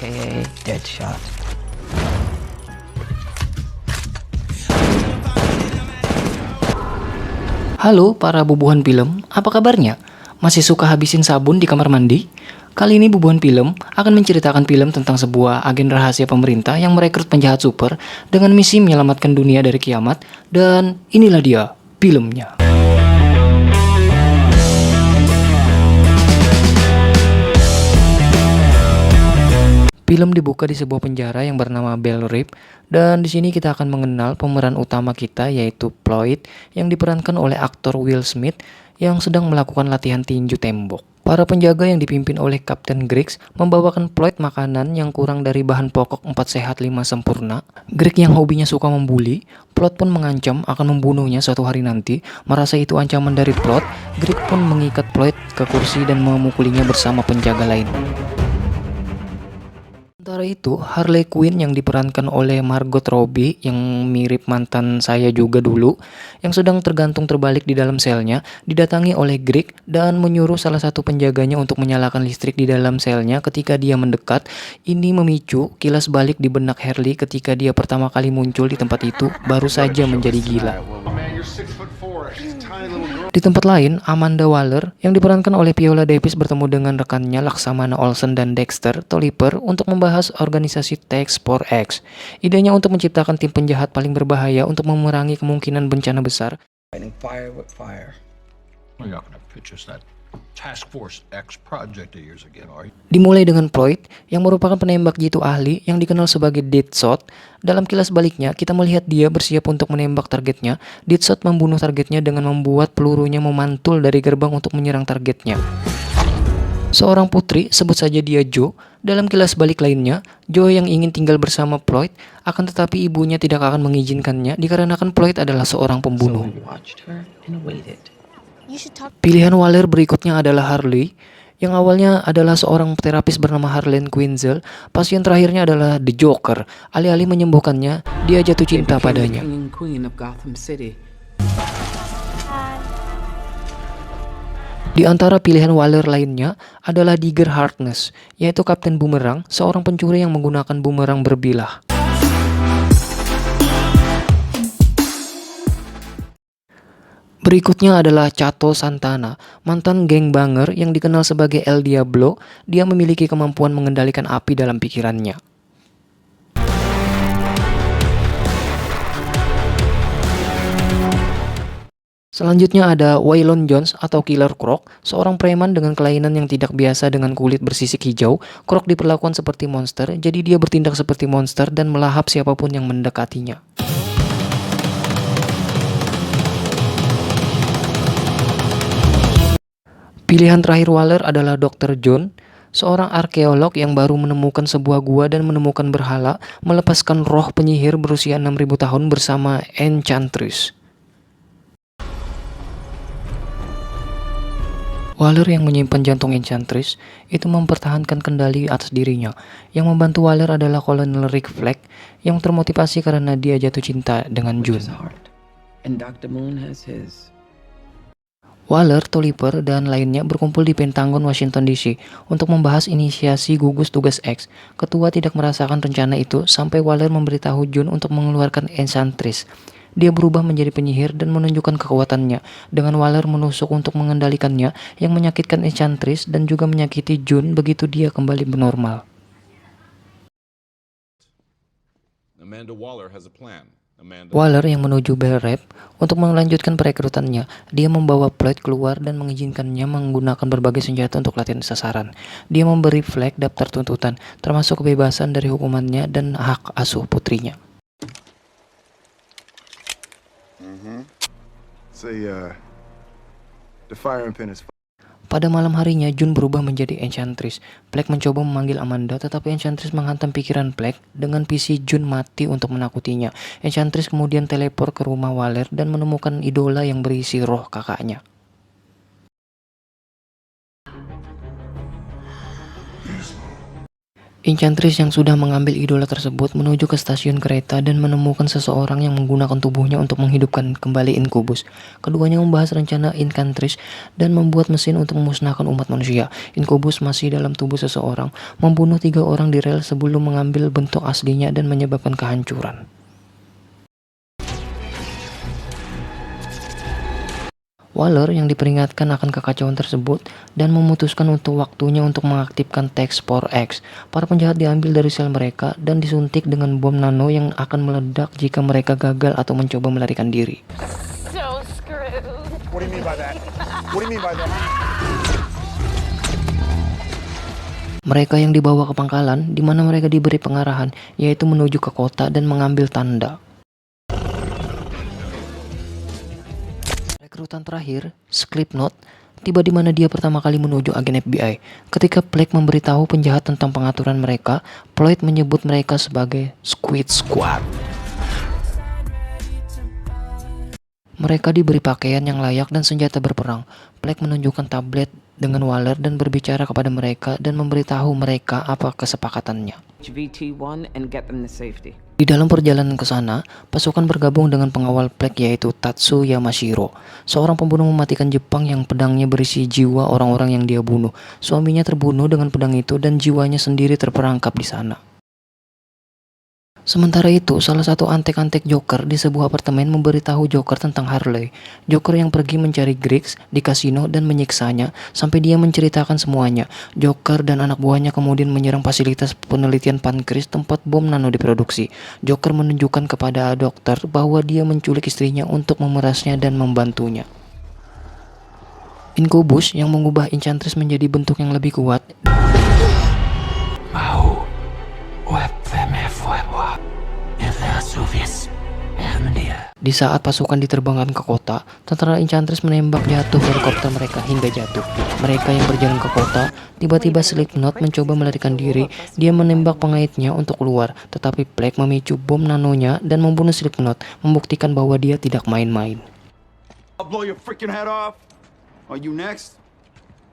aka Deadshot. Halo para bubuhan film, apa kabarnya? Masih suka habisin sabun di kamar mandi? Kali ini bubuhan film akan menceritakan film tentang sebuah agen rahasia pemerintah yang merekrut penjahat super dengan misi menyelamatkan dunia dari kiamat, dan inilah dia filmnya. Film dibuka di sebuah penjara yang bernama Bell Rip, dan di sini kita akan mengenal pemeran utama kita, yaitu Floyd yang diperankan oleh aktor Will Smith yang sedang melakukan latihan tinju tembok. Para penjaga yang dipimpin oleh Kapten Griggs membawakan Floyd makanan yang kurang dari bahan pokok 4 sehat 5 sempurna. Griggs yang hobinya suka membuli, Floyd pun mengancam akan membunuhnya suatu hari nanti. Merasa itu ancaman dari Floyd, Griggs pun mengikat Floyd ke kursi dan memukulinya bersama penjaga lain. Sementara itu, Harley Quinn yang diperankan oleh Margot Robbie yang mirip mantan saya juga dulu, yang sedang tergantung terbalik di dalam selnya, didatangi oleh Greg dan menyuruh salah satu penjaganya untuk menyalakan listrik di dalam selnya ketika dia mendekat. Ini memicu kilas balik di benak Harley ketika dia pertama kali muncul di tempat itu, baru saja menjadi gila. Di tempat lain, Amanda Waller yang diperankan oleh Viola Davis bertemu dengan rekannya Laksamana Olsen dan Dexter Tolliver untuk membahas organisasi Task Force X. Idenya untuk menciptakan tim penjahat paling berbahaya untuk memerangi kemungkinan bencana besar. Task Force X project years ago, are you? Dimulai dengan Floyd yang merupakan penembak jitu ahli yang dikenal sebagai Deadshot. Dalam kilas baliknya, kita melihat dia bersiap untuk menembak targetnya. Deadshot membunuh targetnya dengan membuat pelurunya memantul dari gerbang untuk menyerang targetnya. Seorang putri, sebut saja dia Jo. Dalam kilas balik lainnya, Jo yang ingin tinggal bersama Floyd, akan tetapi ibunya tidak akan mengizinkannya dikarenakan Floyd adalah seorang pembunuh. Pilihan Waller berikutnya adalah Harley, yang awalnya adalah seorang terapis bernama Harlan Quinzel. Pasien terakhirnya adalah The Joker. Alih-alih menyembuhkannya, dia jatuh cinta padanya. Di antara pilihan Waller lainnya adalah Digger Harkness, yaitu Kapten Boomerang, seorang pencuri yang menggunakan bumerang berbilah. Berikutnya adalah Chato Santana, mantan gangbanger yang dikenal sebagai El Diablo. Dia memiliki kemampuan mengendalikan api dalam pikirannya. Selanjutnya ada Waylon Jones atau Killer Croc, seorang preman dengan kelainan yang tidak biasa dengan kulit bersisik hijau. Croc diperlakukan seperti monster, jadi dia bertindak seperti monster dan melahap siapapun yang mendekatinya. Pilihan terakhir Waller adalah Dr. John, seorang arkeolog yang baru menemukan sebuah gua dan menemukan berhala, melepaskan roh penyihir berusia 6.000 tahun bersama Enchantress. Waller yang menyimpan jantung Enchantress itu mempertahankan kendali atas dirinya. Yang membantu Waller adalah Kolonel Rick Flag yang termotivasi karena dia jatuh cinta dengan June. Waller, Tolliver, dan lainnya berkumpul di Pentagon, Washington DC untuk membahas inisiasi gugus tugas X. Ketua tidak merasakan rencana itu sampai Waller memberitahu June untuk mengeluarkan Enchantress. Dia berubah menjadi penyihir dan menunjukkan kekuatannya, dengan Waller menusuk untuk mengendalikannya yang menyakitkan Enchantress dan juga menyakiti June begitu dia kembali normal. Amanda Waller has a plan. Waller yang menuju Bell Rep untuk melanjutkan perekrutannya. Dia membawa Floyd keluar dan mengizinkannya menggunakan berbagai senjata untuk latihan sasaran. Dia memberi Flag daftar tuntutan, termasuk kebebasan dari hukumannya dan hak asuh putrinya. Pada malam harinya, June berubah menjadi Enchantress. Flag mencoba memanggil Amanda, tetapi Enchantress menghantam pikiran Flag dengan visi June mati untuk menakutinya. Enchantress kemudian teleport ke rumah Waller dan menemukan idola yang berisi roh kakaknya. Enchantress yang sudah mengambil idola tersebut menuju ke stasiun kereta dan menemukan seseorang yang menggunakan tubuhnya untuk menghidupkan kembali Incubus. Keduanya membahas rencana Enchantress dan membuat mesin untuk memusnahkan umat manusia. Incubus masih dalam tubuh seseorang, membunuh 3 orang di rel sebelum mengambil bentuk aslinya dan menyebabkan kehancuran. Waller yang diperingatkan akan kekacauan tersebut dan memutuskan untuk waktunya untuk mengaktifkan Tech Spore X. Para penjahat diambil dari sel mereka dan disuntik dengan bom nano yang akan meledak jika mereka gagal atau mencoba melarikan diri. So screwed. What do you mean by that? What do you mean by that? Mereka yang dibawa ke pangkalan di mana mereka diberi pengarahan, yaitu menuju ke kota dan mengambil tanda. Rekrutan terakhir, Slipknot, tiba di mana dia pertama kali menuju agen FBI. Ketika Plague memberitahu penjahat tentang pengaturan mereka, Floyd menyebut mereka sebagai Squid Squad. Mereka diberi pakaian yang layak dan senjata berperang. Plague menunjukkan tablet dengan Waller dan berbicara kepada mereka dan memberitahu mereka apa kesepakatannya. VT1 and get them to safety. Di dalam perjalanan ke sana, pasukan bergabung dengan pengawal Plague yaitu Tatsu Yamashiro, seorang pembunuh mematikan Jepang yang pedangnya berisi jiwa orang-orang yang dia bunuh. Suaminya terbunuh dengan pedang itu dan jiwanya sendiri terperangkap di sana. Sementara itu, salah satu antek-antek Joker di sebuah apartemen memberitahu Joker tentang Harley. Joker yang pergi mencari Griggs di kasino dan menyiksanya sampai dia menceritakan semuanya. Joker dan anak buahnya kemudian menyerang fasilitas penelitian pankreas tempat bom nano diproduksi. Joker menunjukkan kepada dokter bahwa dia menculik istrinya untuk memerasnya dan membantunya. Incubus yang mengubah Enchantress menjadi bentuk yang lebih kuat. Di saat pasukan diterbangkan ke kota, tentara Enchantress menembak jatuh helikopter mereka hingga jatuh. Mereka yang berjalan ke kota, tiba-tiba Slipknot mencoba melarikan diri. Dia menembak pengaitnya untuk keluar, tetapi Plague memicu bom nanonya dan membunuh Slipknot, membuktikan bahwa dia tidak main-main. I'll blow your freaking head off. Are you next?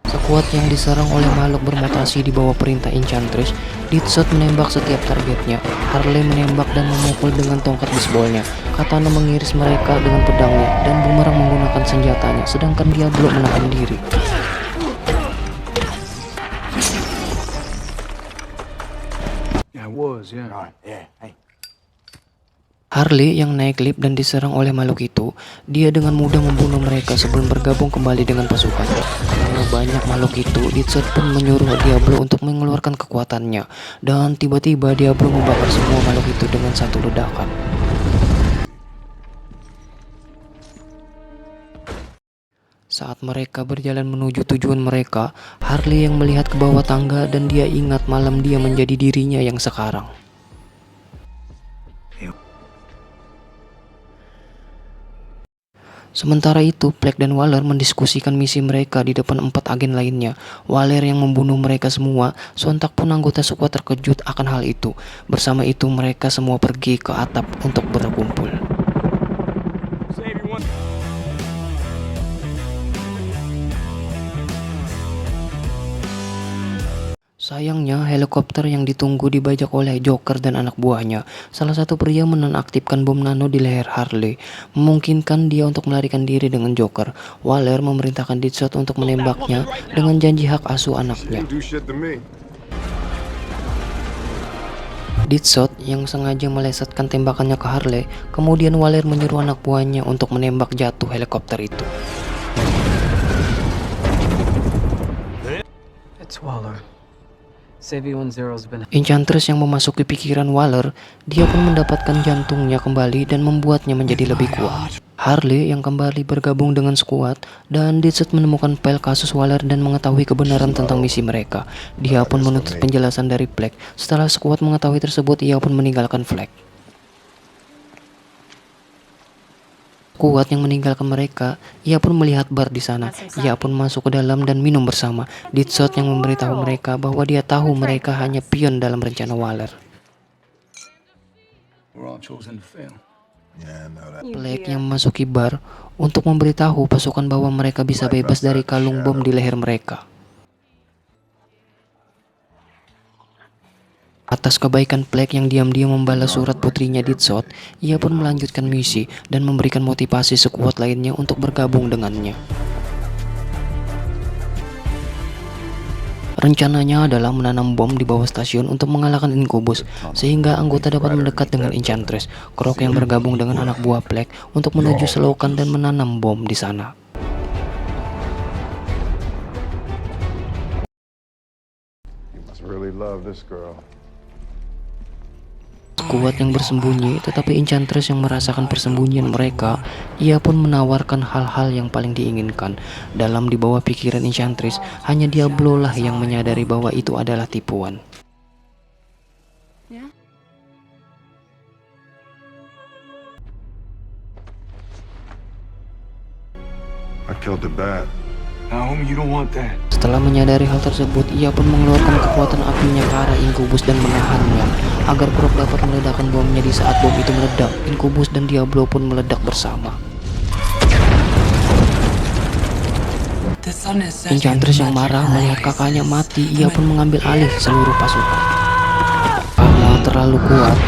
Sekuat yang diserang oleh makhluk bermutasi di bawah perintah Enchantress, Deadshot menembak setiap targetnya. Harley menembak dan memukul dengan tongkat bisbolnya. Katana mengiris mereka dengan pedangnya dan Boomerang menggunakan senjatanya, sedangkan Diablo menahan diri. Yeah, it was, yeah. All right, yeah, hey. Harley yang naik lift dan diserang oleh makhluk itu, dia dengan mudah membunuh mereka sebelum bergabung kembali dengan pasukan. Karena banyak makhluk itu, Deadshot pun menyuruh Diablo untuk mengeluarkan kekuatannya. Dan tiba-tiba Diablo membakar semua makhluk itu dengan satu ledakan. Saat mereka berjalan menuju tujuan mereka, Harley yang melihat ke bawah tangga dan dia ingat malam dia menjadi dirinya yang sekarang. Sementara itu, Plague dan Waller mendiskusikan misi mereka di depan 4 agen lainnya. Waller yang membunuh mereka semua, sontak pun anggota sekuat terkejut akan hal itu. Bersama itu mereka semua pergi ke atap untuk berkumpul. Sayangnya, helikopter yang ditunggu dibajak oleh Joker dan anak buahnya. Salah satu pria menonaktifkan bom nano di leher Harley, memungkinkan dia untuk melarikan diri dengan Joker. Waller memerintahkan Deadshot untuk menembaknya dengan janji hak asuh anaknya. Deadshot yang sengaja melesetkan tembakannya ke Harley, kemudian Waller menyuruh anak buahnya untuk menembak jatuh helikopter itu. It's Waller. Savvy-10's been... Enchantress yang memasuki pikiran Waller, dia pun mendapatkan jantungnya kembali dan membuatnya menjadi lebih kuat. Harley yang kembali bergabung dengan skuad dan Deadshot menemukan file kasus Waller dan mengetahui kebenaran tentang misi mereka. Dia pun menuntut penjelasan dari Plague. Setelah skuad mengetahui tersebut, ia pun meninggalkan Plague. Kuat yang meninggalkan mereka, ia pun melihat bar di sana. Ia pun masuk ke dalam dan minum bersama. Deadshot yang memberitahu mereka bahwa dia tahu mereka hanya pion dalam rencana Waller. Plague yang memasuki bar untuk memberitahu pasukan bahwa mereka bisa bebas dari kalung bom di leher mereka. Atas kebaikan Black yang diam-diam membalas surat putrinya Deadshot, ia pun melanjutkan misi dan memberikan motivasi sekuat lainnya untuk bergabung dengannya. Rencananya adalah menanam bom di bawah stasiun untuk mengalahkan Incubus, sehingga anggota dapat mendekat dengan Enchantress, Croc yang bergabung dengan anak buah Black untuk menuju selokan dan menanam bom di sana. You must really love this girl. Kuat yang bersembunyi, tetapi Enchantress yang merasakan persembunyian mereka, ia pun menawarkan hal-hal yang paling diinginkan. Dalam di bawah pikiran Enchantress, hanya Diablo lah yang menyadari bahwa itu adalah tipuan. I killed the bat. Now, homie, you don't want that. Setelah menyadari hal tersebut, ia pun mengeluarkan kekuatan apinya ke arah Incubus dan menahannya, agar Croc dapat meledakkan bomnya di saat bom itu meledak. Incubus dan Diablo pun meledak bersama. Enchantress yang marah melihat kakaknya mati, ia pun mengambil alih seluruh pasukan. Karena terlalu kuat,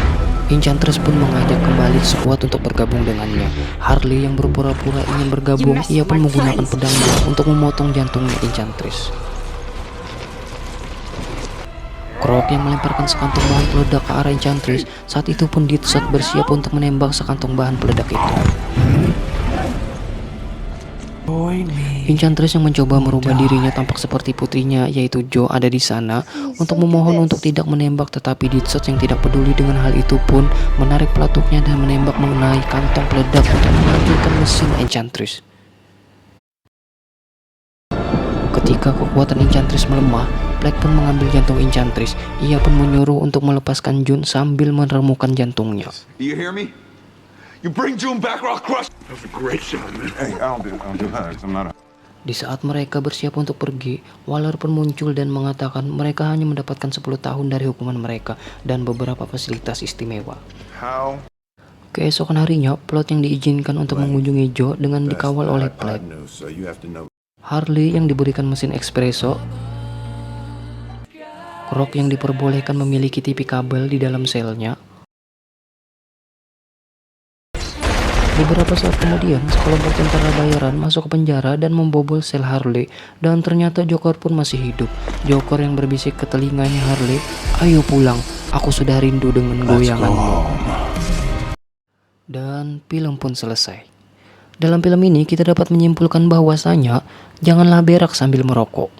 Enchantress pun mengajak kembali sekuat untuk bergabung dengannya. Harley yang berpura-pura ingin bergabung, ia pun menggunakan pedangnya untuk memotong jantungnya Enchantress. Croc yang melemparkan sekantong bahan peledak ke arah Enchantress, saat itu pun Deadshot bersiap untuk menembak sekantong bahan peledak itu. Enchantress yang mencoba merubah dirinya tampak seperti putrinya yaitu Jo ada di sana untuk memohon untuk tidak menembak, tetapi Deadshot yang tidak peduli dengan hal itu pun menarik pelatuknya dan menembak mengenai kantong peledak untuk mematikan mesin Enchantress. Ketika kekuatan Enchantress melemah, Black pun mengambil jantung Enchantress. Ia pun menyuruh untuk melepaskan June sambil meremukan jantungnya. Do you hear me? You bring June back or I'll crush. That was a great shot, man. Hey, I don't do hugs. I'm not a... Di saat mereka bersiap untuk pergi, Waller pun muncul dan mengatakan mereka hanya mendapatkan 10 tahun dari hukuman mereka dan beberapa fasilitas istimewa. How? Keesokan harinya, Plot yang diizinkan untuk mengunjungi Joe dengan dikawal oleh Black. So you have to know. Harley yang diberikan mesin espresso, Croc yang diperbolehkan memiliki TV kabel di dalam selnya. Beberapa saat kemudian, sekelompok tentara bayaran masuk ke penjara dan membobol sel Harley, dan ternyata Joker pun masih hidup. Joker yang berbisik ke telinganya Harley, "Ayo pulang, aku sudah rindu dengan goyanganmu." Dan film pun selesai. Dalam film ini kita dapat menyimpulkan bahwasanya janganlah berak sambil merokok.